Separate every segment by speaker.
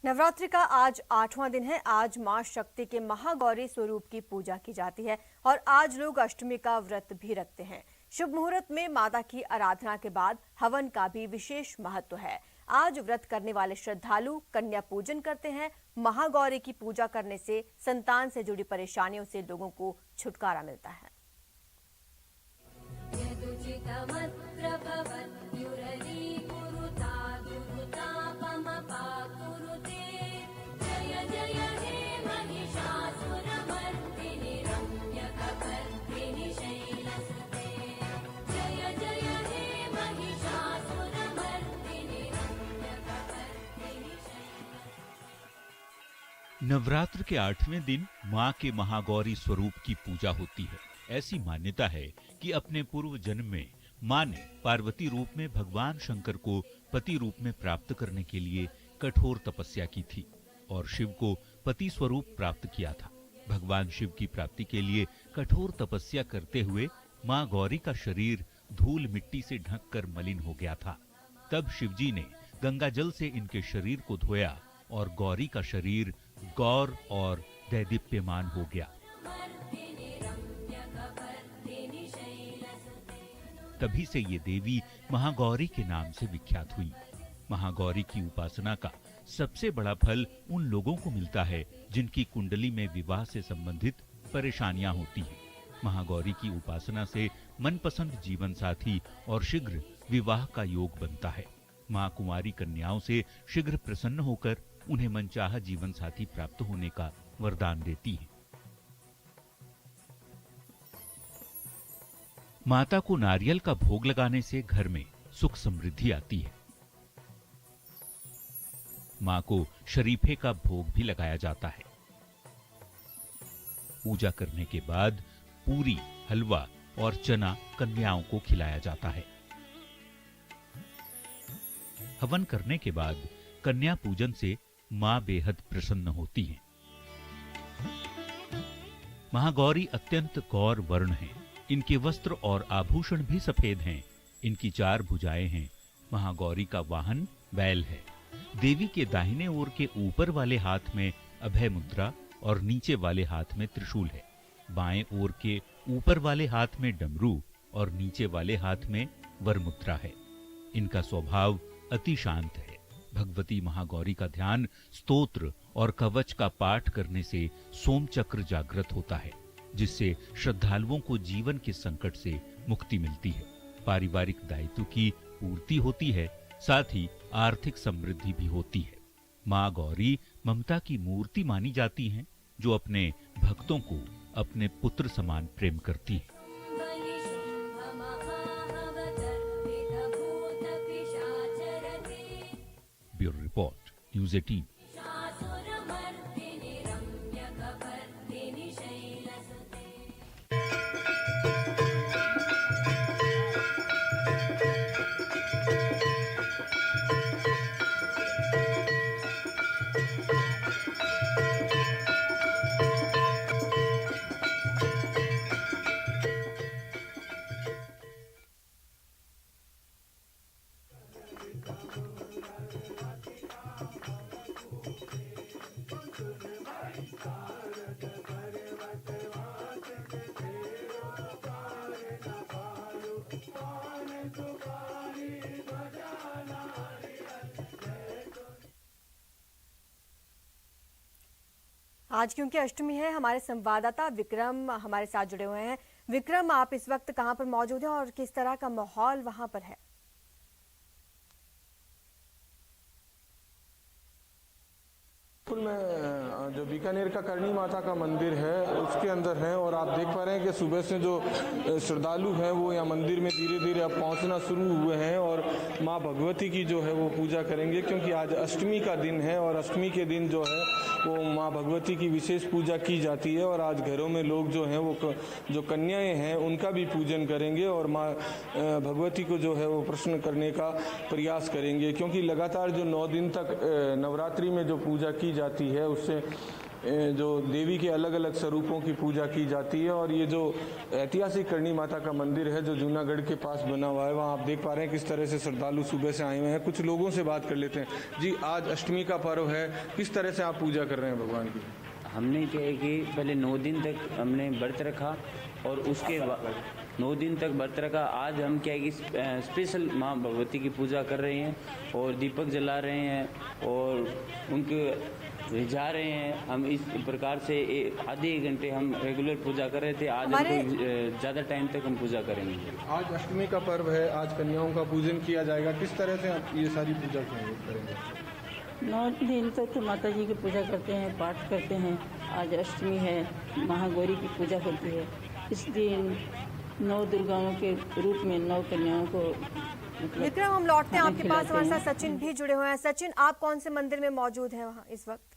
Speaker 1: नवरात्रि का आज 8वां दिन है। आज मां शक्ति के महागौरी स्वरूप की पूजा की जाती है और आज लोग अष्टमी का व्रत भी रखते हैं। शुभ मुहूर्त में माता की आराधना के बाद हवन का भी विशेष महत्व है। आज व्रत करने वाले श्रद्धालु कन्या पूजन करते हैं। महागौरी की पूजा करने से संतान से जुड़ी परेशानियों से लोगों को छुटकारा मिलता है।
Speaker 2: नवरात्र के 8वें दिन मां के महागौरी स्वरूप की पूजा होती है। ऐसी मान्यता है कि अपने पूर्व जन्म में मां ने पार्वती रूप में भगवान शंकर को पति रूप में प्राप्त करने के लिए कठोर तपस्या की थी और शिव को पति स्वरूप प्राप्त किया था। भगवान शिव की प्राप्ति के लिए कठोर तपस्या करते हुए मां गौरी का शरीर धूल मिट्टी से ढककर मलिन हो गया था। तब शिवजी ने गंगा जल से इनके शरीर को धोया और गौरी का शरीर गौर और दैदीप्यमान हो गया। तभी से ये देवी महागौरी के नाम से विख्यात हुई। महागौरी की उपासना का सबसे बड़ा फल उन लोगों को मिलता है जिनकी कुंडली में विवाह से संबंधित परेशानियां होती हैं। महागौरी की उपासना से मनपसंद जीवन साथी और शीघ्र विवाह का योग बनता है। मां कुंवारी कन्याओं से शीघ्र प्रसन्न होकर उन्हें मनचाहा जीवन साथी प्राप्त होने का वरदान देती है। माता को नारियल का भोग लगाने से घर में सुख समृद्धि आती है। मां को शरीफे का भोग भी लगाया जाता है। पूजा करने के बाद पूरी, हलवा और चना कन्याओं को खिलाया जाता है। हवन करने के बाद कन्या पूजन से मां बेहद प्रसन्न होती हैं। महागौरी अत्यंत गौर वर्ण हैं। इनके वस्त्र और आभूषण भी सफेद हैं। इनकी 4 भुजाएं हैं। महागौरी का वाहन बैल है। देवी के दाहिने ओर के ऊपर वाले हाथ में अभय मुद्रा और नीचे वाले हाथ में त्रिशूल है। बाएं ओर के ऊपर वाले हाथ में डमरू और नीचे वाले हाथ में वर मुद्रा है। इनका स्वभाव अति शांत है। भगवती महागौरी का ध्यान, स्तोत्र और कवच का पाठ करने से सोमचक्र जागृत होता है, जिससे श्रद्धालुओं को जीवन के संकट से मुक्ति मिलती है। पारिवारिक दायित्व की पूर्ति होती है, साथ ही आर्थिक समृद्धि भी होती है। मां गौरी ममता की मूर्ति मानी जाती हैं, जो अपने भक्तों को अपने पुत्र समान प्रेम करती है। Bureau report, news 18।
Speaker 1: आज क्योंकि अष्टमी है, हमारे संवाददाता विक्रम हमारे साथ जुड़े हुए हैं। विक्रम, आप इस वक्त कहां पर मौजूद हैं और किस तरह का माहौल वहां पर है?
Speaker 3: मैं जो बीकानेर का करणी माता का मंदिर है उसके अंदर है और आप देख पा रहे हैं कि सुबह से जो श्रद्धालु हैं वो यहाँ मंदिर में धीरे धीरे अब पहुँचना शुरू हुए हैं और माँ भगवती की जो है वो पूजा करेंगे, क्योंकि आज अष्टमी का दिन है और अष्टमी के दिन जो है वो माँ भगवती की विशेष पूजा की जाती है और आज घरों में लोग जो हैं वो जो कन्याएं हैं उनका भी पूजन करेंगे और माँ भगवती को जो है वो प्रसन्न करने का प्रयास करेंगे, क्योंकि लगातार जो 9 दिन तक नवरात्रि में जो पूजा की जाती है उससे जो देवी के अलग अलग स्वरूपों की पूजा की जाती है। और ये जो ऐतिहासिक करणी माता का मंदिर है जो जूनागढ़ के पास बना हुआ है, वहाँ आप देख पा रहे हैं किस तरह से श्रद्धालु सुबह से आए हुए हैं। कुछ लोगों से बात कर लेते हैं। जी, आज अष्टमी का पर्व है, किस तरह से आप पूजा कर रहे हैं भगवान की?
Speaker 4: हमने क्या है कि पहले 9 दिन तक हमने व्रत रखा और उसके बाद 9 दिन तक व्रत रखा। आज हम क्या है कि स्पेशल माँ भगवती की पूजा कर रहे हैं और दीपक जला रहे हैं और उनके रिझा रहे हैं। हम इस प्रकार से आधे एक घंटे हम रेगुलर पूजा कर रहे थे। आज ज़्यादा टाइम तक हम पूजा करेंगे।
Speaker 3: आज अष्टमी का पर्व है, आज कन्याओं का पूजन किया जाएगा, किस तरह से आप ये सारी पूजा करेंगे?
Speaker 5: 9 दिन तक तो माता जी की पूजा करते हैं, पाठ करते हैं। आज अष्टमी है, महागौरी की पूजा होती है। इस दिन 9 दुर्गाओं के रूप में 9 कन्याओं को
Speaker 1: विक्रम, हम लौटते हैं आपके पास। हमारे साथ सचिन भी जुड़े हुए हैं। सचिन, आप कौन से मंदिर में मौजूद हैं वहाँ इस वक्त?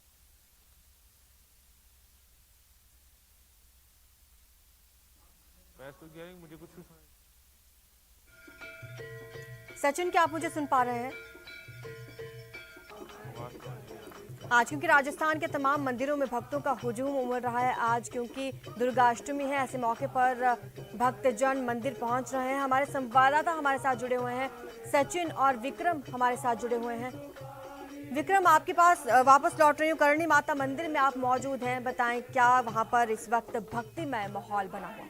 Speaker 3: मुझे कुछ
Speaker 1: सचिन, क्या आप मुझे सुन पा रहे हैं? आज क्योंकि राजस्थान के तमाम मंदिरों में भक्तों का हुजूम उमड़ रहा है। आज क्योंकि दुर्गाष्टमी है, ऐसे मौके पर भक्तजन मंदिर पहुंच रहे हैं। हमारे संवाददाता हमारे साथ जुड़े हुए हैं, सचिन और विक्रम हमारे साथ जुड़े हुए हैं। विक्रम, आपके पास वापस लौट रही हूँ। करणी माता मंदिर में आप मौजूद हैं, बताएं क्या वहां पर इस वक्त भक्तिमय माहौल बना हुआ है?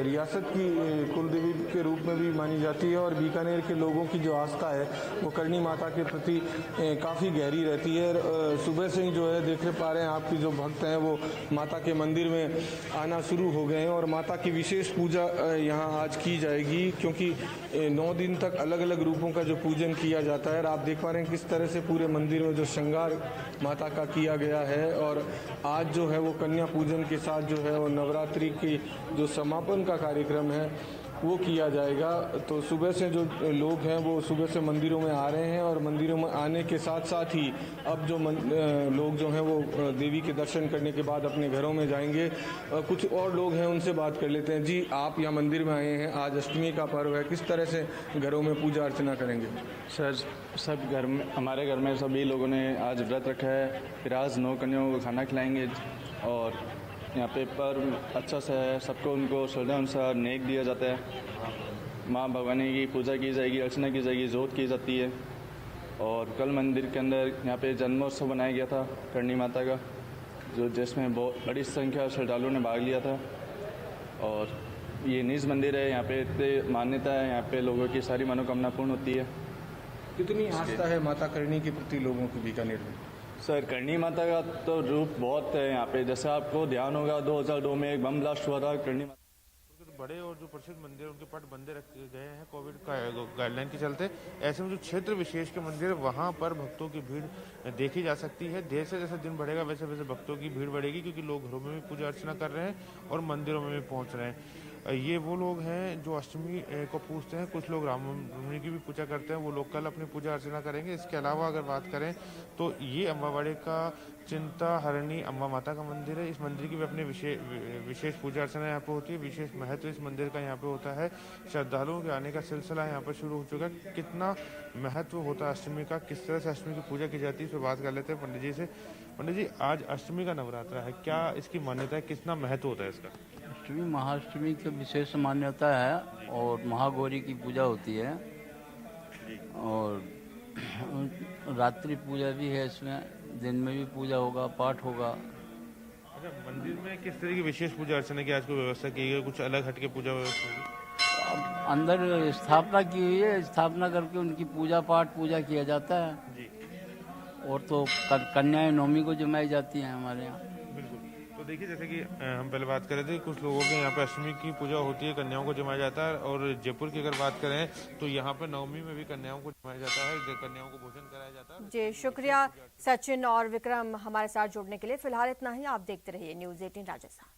Speaker 3: रियासत की कुलदेवी के रूप में भी मानी जाती है और बीकानेर के लोगों की जो आस्था है वो करणी माता के प्रति काफ़ी गहरी रहती है। सुबह से ही जो है देख पा रहे हैं आपकी जो भक्त हैं वो माता के मंदिर में आना शुरू हो गए हैं और माता की विशेष पूजा यहाँ आज की जाएगी, क्योंकि 9 दिन तक अलग अलग रूपों का जो पूजन किया जाता है। और आप देख पा रहे हैं किस तरह से पूरे मंदिर में जो श्रृंगार माता का किया गया है। और आज जो है वो कन्या पूजन के साथ जो है वो नवरात्रि की जो समापन का कार्यक्रम है वो किया जाएगा। तो सुबह से जो लोग हैं वो सुबह से मंदिरों में आ रहे हैं और मंदिरों में आने के साथ साथ ही अब जो लोग जो हैं वो देवी के दर्शन करने के बाद अपने घरों में जाएंगे। कुछ और लोग हैं, उनसे बात कर लेते हैं। जी, आप यहाँ मंदिर में आए हैं, आज अष्टमी का पर्व है, किस तरह से घरों में पूजा अर्चना करेंगे?
Speaker 6: सर, सब घर में, हमारे घर में सभी लोगों ने आज व्रत रखा है। फिर आज 9 कन्याओं को खाना खिलाएंगे और यहाँ पे पर्व अच्छा सा है। सबको उनको श्रद्धा अनुसार नेक दिया जाता है। माँ भवानी की पूजा की जाएगी, अर्चना की जाएगी, जोत की जाती है। और कल मंदिर के अंदर यहाँ पे जन्मोत्सव बनाया गया था करणी माता का, जो जिसमें बहुत बड़ी संख्या श्रद्धालुओं ने भाग लिया था। और ये निज मंदिर है, यहाँ पे इतनी मान्यता है, यहाँ पे लोगों की सारी मनोकामना पूर्ण होती है।
Speaker 3: कितनी आस्था है माता करणी के प्रति लोगों की बीकानेर में?
Speaker 6: सर, करणी माता का तो रूप बहुत है यहाँ पे। जैसे आपको ध्यान होगा 2002 में एक बम ब्लास्ट हुआ था करणी माता।
Speaker 7: बड़े और जो प्रसिद्ध मंदिर उनके पट बंदे रखे गए हैं कोविड का गाइडलाइन के चलते। ऐसे में जो क्षेत्र विशेष के मंदिर वहां पर भक्तों की भीड़ देखी जा सकती है। जैसे जैसे दिन बढ़ेगा वैसे वैसे भक्तों की भीड़ बढ़ेगी, क्योंकि लोग घरों में भी पूजा अर्चना कर रहे हैं और मंदिरों में भी पहुंच रहे हैं। ये वो लोग हैं जो अष्टमी को पूजते हैं। कुछ लोग रामनवमी की भी पूजा करते हैं, वो लोग कल अपनी पूजा अर्चना करेंगे। इसके अलावा अगर बात करें तो ये अम्बावाड़ी का चिंता हरणी अम्बा माता का मंदिर है। इस मंदिर की भी अपनी विशेष पूजा अर्चना यहाँ पे होती है। विशेष महत्व इस मंदिर का यहाँ पे होता है। श्रद्धालुओं के आने का सिलसिला यहाँ पर शुरू हो चुका है। कितना महत्व होता है अष्टमी का, किस तरह से अष्टमी की पूजा की जाती है, इस पर बात कर लेते हैं पंडित जी से। पंडित जी, आज अष्टमी का नवरात्र है, क्या इसकी मान्यता है, कितना महत्व होता है इसका?
Speaker 8: अष्टमी महाअष्टमी की विशेष मान्यता है और महागौरी की पूजा होती है और रात्रि पूजा भी है। इसमें दिन में भी पूजा होगा, पाठ होगा।
Speaker 7: अच्छा, मंदिर में किस तरह की विशेष पूजा अर्चना की आज को व्यवस्था की गई? कुछ अलग हटके पूजा व्यवस्था होगी?
Speaker 8: अंदर स्थापना की हुई है, स्थापना करके उनकी पूजा पाठ पूजा किया जाता है
Speaker 7: जी।
Speaker 8: और तो कन्याएं नवमी को जमाई जाती हैं हमारे यहाँ।
Speaker 7: बिल्कुल। तो देखिए, जैसे कि हम पहले बात कर रहे थे, कुछ लोगों के यहाँ पे अष्टमी की पूजा होती है, कन्याओं को जमाया जाता है। और जयपुर की अगर बात करें तो यहाँ पे नवमी में भी कन्याओं को जमाया जाता है, कन्याओं को भोजन कराया जाता है।
Speaker 1: जी, शुक्रिया सचिन और विक्रम हमारे साथ जुड़ने के लिए। फिलहाल इतना ही। आप देखते रहिए न्यूज़ 18 राजस्थान।